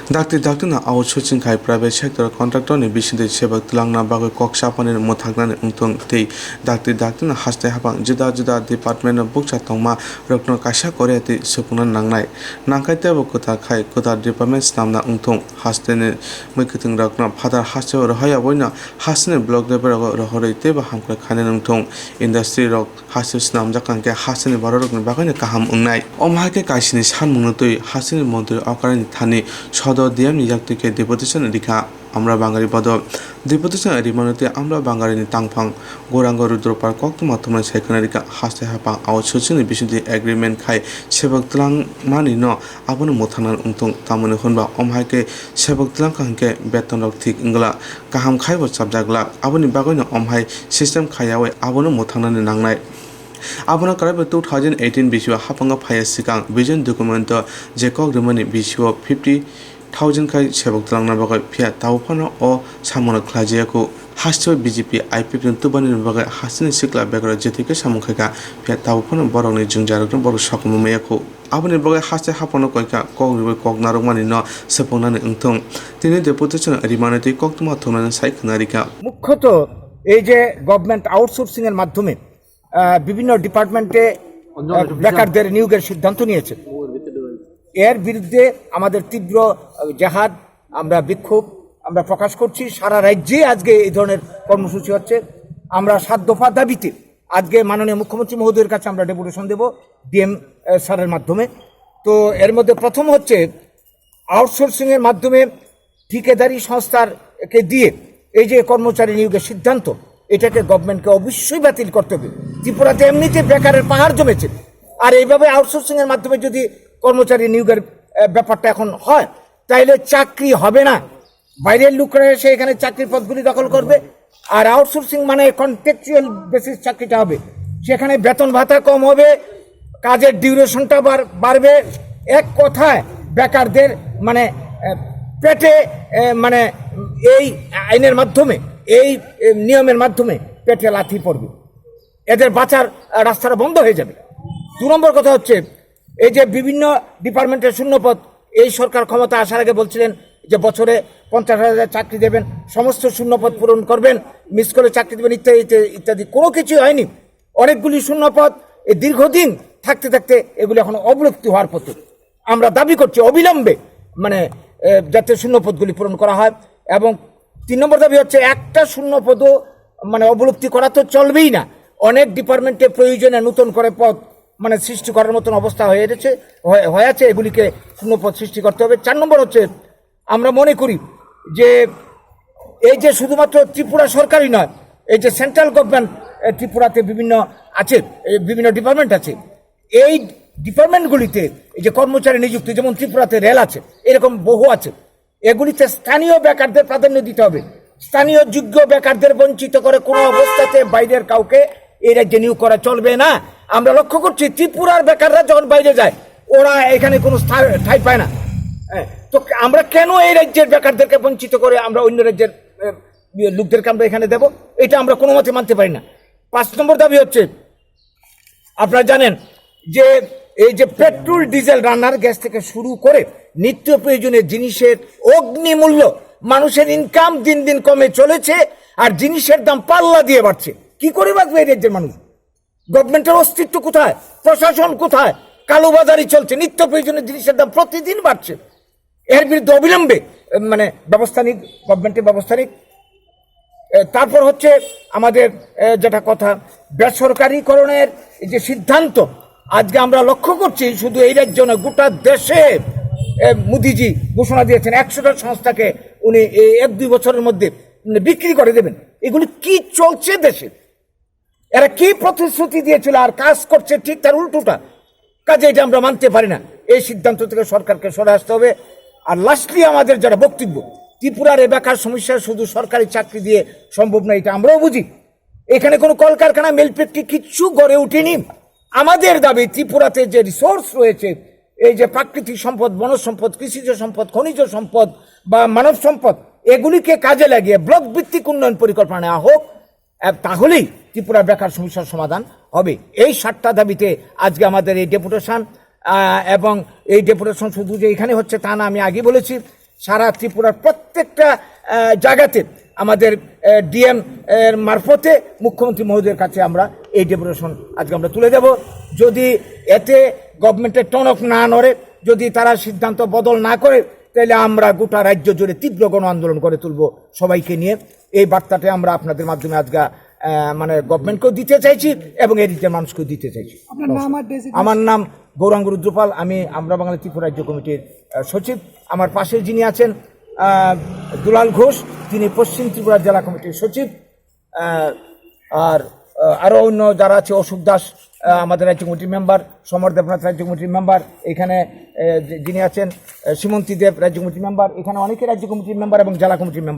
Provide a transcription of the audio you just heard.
Dakti na outsourcing khai private sector contractor ni bisinde sebak tilangna bagoi koksapanir mothaknani ungtong tei dakti na haste hapang juda department of bukcha tongma rokno kaisa kore tei supuna nangnai nangkai tebo kota khai kota department namna ungtong haste ni muikuting rokno phadar haste rohaya boina hasne block level rohorei tebo hamkla khane ungtong industry rok haste namjakang ke haste ni barorokni bagoi kaham ungnai omhake kaisini sanmungno tui haste ni mantri akarani thani সদর DM নিযুক্তিকে deputation রেখা আমরা বাঙালি পদ deputation রিমানতে আমরা বাঙালিনি তাংফাং গৌরাঙ্গ রুদ্রপার কক্তমা তোমরা সাইখানারিকা হাসতে হাপা outsourcing বিশুদ্ধি agreement খাই সেবক তলাং মানি ন আবনো মোথানার উংথং তামনে হনবা অমহাইকে সেবক তলাং কাহকে বেতন রক ঠিক ইংলা কাহাম খাইবো সাবজাগলা আবনি বাগৈন অমহাই সিস্টেম খাইয়াওয়ে আবনো মোথানানি নাংনাই Abona karab 2018 biswa hapanga phaya sikang vision document je kok remani biswa 50,000 kai sebok talangna bagai phia tawphano o samona khlajiya ko hasto BJP IPP tubani bagai hasini sikla begara jetike samukhaga phia tawphano borongni jungjarokno boro sakmumaya ko aboni bagai haste hapano koika kok koknarok mani no seponani ungthong tini deputation rimanati koktuma thonani saikhnarika মুখ্যত এই যে government outsourcing এর মাধ্যমে বিভিন্ন ডিপার্টমেন্টে বেকারদের নিয়োগের সিদ্ধান্ত নিয়েছে এর বিরুদ্ধে আমাদের তীব্র জেহাদ আমরা বিক্ষোভ আমরা প্রকাশ করছি সারা রাজ্যে আজকে এই ধরনের কর্মসূচি হচ্ছে আমরা 7 দফা দাবিতে আজকে মাননীয় মুখ্যমন্ত্রী মহোদয়ের কাছে আমরা ডেপুটেশন দেব ডিএম স্যারের মাধ্যমে তো এর মধ্যে প্রথম হচ্ছে আউটসোর্সিং এর মাধ্যমে ঠিকাদারি সংস্থাকে দিয়ে এই যে কর্মচারী নিয়োগের সিদ্ধান্ত এটাকে গভর্নমেন্টকে অবশ্যই বাতিল করতে হবে ত্রিপুরাতে এমনিতে বেকারের পাহাড় জমেছে আর এইভাবে আউটসোর্সিং এর মাধ্যমে যদি কর্মচারী নিয়োগের ব্যাপারটা এখন হয় তাইলে চাকরি হবে না বাইরের লোকরা এসে এখানে চাকরির পদগুলি দখল করবে আর আউটসোর্সিং মানে কন্ট্রাকচুয়াল বেসিস চাকরিটা হবে সেখানে বেতন ভাতা কম হবে কাজের ডিউরেশনটা বাড়বে এক কথায় বেকারদের মানে পেটে মানে এই আইনের মাধ্যমে এই নিয়মের মাধ্যমে পেটে লাথি পড়বে এদের বাঁচার রাস্তাটা বন্ধ হয়ে যাবে 2 নম্বর কথা হচ্ছে এই যে বিভিন্ন ডিপার্টমেন্টের শূন্যপদ এই সরকার ক্ষমতা আসার আগে বলছিলেন যে বছরে 50,000 চাকরি দেবেন সমস্ত শূন্যপদ পূরণ করবেন মিস করে চাকরি দেবেন ইত্যাদি ইত্যাদি কোনো কিছুই হয়নি অনেকগুলি শূন্যপদ এই দীর্ঘদিন থাকতে থাকতে এগুলি এখন অবলুপ্তি হওয়ার পথে আমরা দাবি করছি অবিলম্বে মানে যাতে শূন্যপদগুলি পূরণ করা হয় এবং 3 নম্বর দাবি হচ্ছে একটা শূন্যপদও মানে অবলুপ্তি করা তো চলবেই না অনেক ডিপার্টমেন্টে প্রয়োজনে নতুন করে পদ মানে সৃষ্টি করার মতন অবস্থা হয়ে আছে এগুলিকে শূন্যপদ সৃষ্টি করতে হবে 4 নম্বর হচ্ছে আমরা মনে করি যে এই যে শুধুমাত্র ত্রিপুরা সরকারই নয় এই যে সেন্ট্রাল গভর্নমেন্ট ত্রিপুরাতে বিভিন্ন ডিপার্টমেন্ট আছে এই ডিপার্টমেন্টগুলিতে এই যে কর্মচারী নিযুক্তি যেমন ত্রিপুরাতে রেল আছে এরকম বহু আছে এগুলিতে স্থানীয় বেকারদের প্রাধান্য দিতে হবে স্থানীয় যোগ্য বেকারদের বঞ্চিত করে কোনো অবস্থাতে বাইরের কাউকে এই রাজ্যে নিয়োগ করা চলবে না আমরা লক্ষ্য করছি ত্রিপুরার বেকাররা যখন বাইরে যায় ওরা এখানে কোনো ঠাঁই পায় না তো আমরা কেন এই রাজ্যের বেকারদেরকে বঞ্চিত করে আমরা অন্য রাজ্যের লোকদেরকে আমরা এখানে দেব এটা আমরা কোনো মতে মানতে পারি না 5 নম্বর দাবি হচ্ছে আপনারা জানেন যে এই যে পেট্রোল ডিজেল রান্নার গ্যাস থেকে শুরু করে নিত্য প্রয়োজনীয় জিনিসের অগ্নিমূল্য মানুষের ইনকাম দিন দিন কমে চলেছে আর জিনিসের দাম পাল্লা দিয়ে বাড়ছে কি করে বাঁচবে এই রাজ্যের মানুষ গভর্নমেন্টের অস্তিত্ব কোথায় প্রশাসন কোথায় কালোবাজারি চলছে নিত্য প্রয়োজনীয় জিনিসের দাম প্রতিদিন বাড়ছে এর বিরুদ্ধে অবিলম্বে মানে ব্যবস্থা নিক গভর্নমেন্টের ব্যবস্থা নিক তারপর হচ্ছে আমাদের যেটা কথা বেসরকারীকরণের যে সিদ্ধান্ত আজকে আমরা লক্ষ্য করছি শুধু এই রাজ্য নয় গোটা দেশে মোদিজি ঘোষণা দিয়েছেন 100টা সংস্থাকে উনি 1-2 বছরের মধ্যে বিক্রি করে দেবেন এগুলি কি চলছে দেশে এরা কি প্রতিশ্রুতি দিয়েছিল আর কাজ করছে ঠিক তার উল্টোটা কাজে এটা আমরা মানতে পারি না এই সিদ্ধান্ত থেকে সরকারকে সরে আসতে হবে আর লাস্টলি আমাদের যারা বক্তব্য ত্রিপুরার এই বেকার সমস্যা শুধু সরকারি চাকরি দিয়ে সম্ভব না এটা আমরাও বুঝি এখানে কোনো কলকারখানা মিল ফ্যাক্টরি কিচ্ছু গড়ে ওঠেনি আমাদের দাবি ত্রিপুরাতে যে রিসোর্স রয়েছে এই যে প্রাকৃতিক সম্পদ বনজ সম্পদ কৃষিজ সম্পদ খনিজ সম্পদ বা মানব সম্পদ এগুলিকে কাজে লাগিয়ে ব্লক ভিত্তিক উন্নয়ন পরিকল্পনা নেওয়া হোক তাহলেই ত্রিপুরা বেকার সমস্যার সমাধান হবে এই 7টা দাবিতে আজকে আমাদের এই ডেপুটেশন এবং এই ডেপুটেশন শুধু যে এখানে হচ্ছে তা না আমি আগে বলেছি সারা ত্রিপুরার প্রত্যেকটা জায়গাতে আমাদের ডিএম এর মারফতে মুখ্যমন্ত্রী মহোদয়ের কাছে আমরা এই ডেপুটেশন আজকে আমরা তুলে দেব। যদি এতে গভর্নমেন্টের টনক না নড়ে, যদি তারা সিদ্ধান্ত বদল না করে, তাহলে আমরা গোটা রাজ্য জুড়ে তীব্র গণ আন্দোলন করে তুলব সবাইকে নিয়ে। এই বার্তাটা আমরা আপনাদের মাধ্যমে আজকে মানে গভর্নমেন্টকেও দিতে চাইছি এবং এই রাজ্যের মানুষকেও দিতে চাইছি। আমার নাম গৌরাঙ্গ রুদ্রপাল, আমি আমরা বাঙালি ত্রিপুরা রাজ্য কমিটির সচিব। আমার পাশে যিনি আছেন দুলাল ঘোষ, তিনি পশ্চিম ত্রিপুরা জেলা কমিটির সচিব। আর আরও অন্য যারা আছে, অশোক দাস আমাদের রাজ্য কমিটির মেম্বার, সমর দেবনাথ রাজ্য কমিটির মেম্বার, এখানে যিনি আছেন সীমন্তী দেব রাজ্য কমিটির মেম্বার, এখানে অনেকে রাজ্য কমিটির মেম্বার এবং জেলা কমিটির মেম্বার।